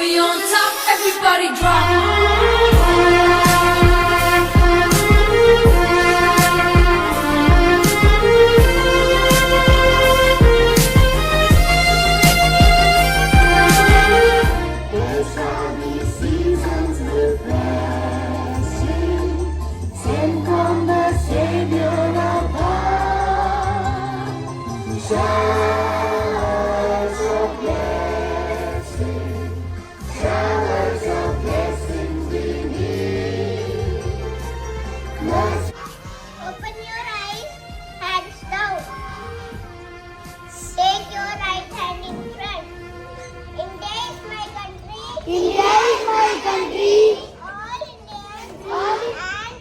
me on top, everybody drop. There shall be seasons refreshing, sent from the Savior above. Showers of blessing, showers of blessing we need. Open your eyes, hands down. Take your right hand in front. India is my country. India is my country. All Indians. All and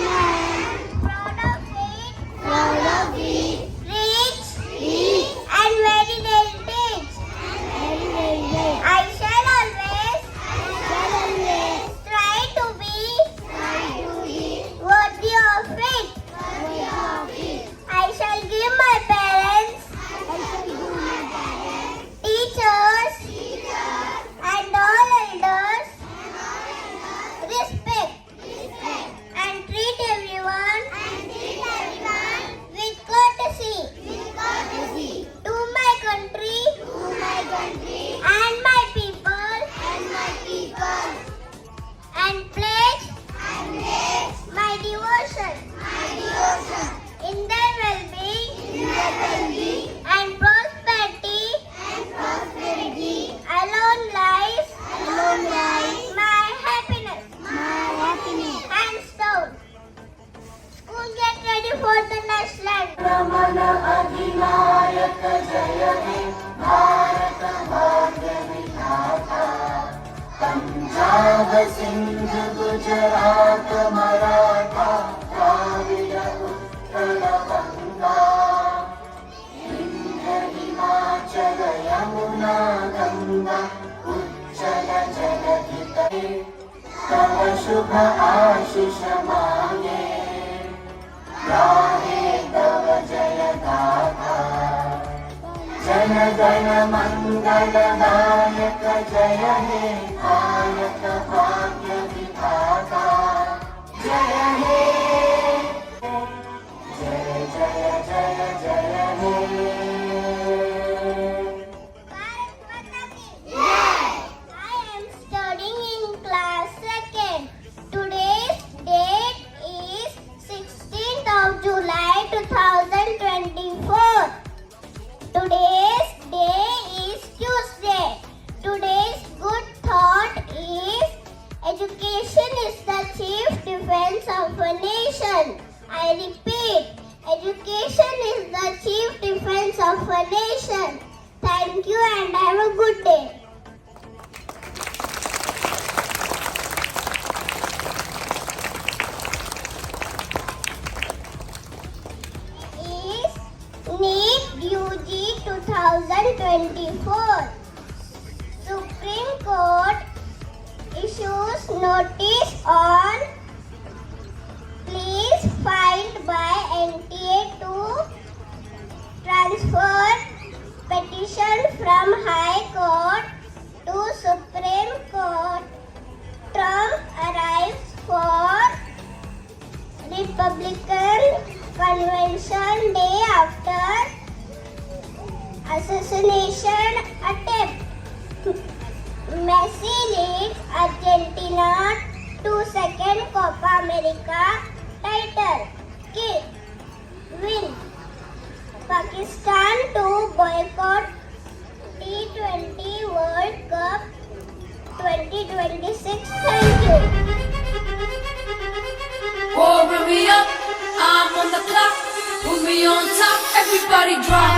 I am proud of it. proud of it. Rich. Rich. And very heritage. Very, very good. I shall always Shall always try to be try to be worthy of it. worthy of it. I shall give my parents, I shall do my parents, teachers, and all elders respect and treat everyone with courtesy to my country and my people and pledge my devotion in their well-being and prosperity. Alone lies my happiness. Hands down. School, get ready for the national anthem. रमण अधिनायक जय हे भारत भाग्य विधाता पंजाब सिंध गुजरात मराठा द्राविड उत्कल गंगा विंध्य हिमाचल यमुना गंगा उज्जल जलधि तटे तव शुभ आशीष मांगे गाहे तव जय गाथा जन गण मंगल दायक जय हे भारत भाग्य विधाता जय हे जय जय जय जय हे Bharat Mata Ki I am studying in class 2nd. Today's date is 16th of July 2024. Today's day is Tuesday. Today's good thought is education is the chief defense of a nation. I repeat, education is the chief defense of a nation. Thank you and have a good day. Is NEET UG 2024. Supreme Court issues notice on please filed by NTA to transfer petition from High Court to Supreme Court. Trump arrives for Republican convention day after assassination attempt. Messi leads Argentina to second Copa America title. Kill. Win. Pakistan to boycott T20 World Cup 2026. Thank you. Warm me up, I'm on the clock. Put me on top, everybody drop.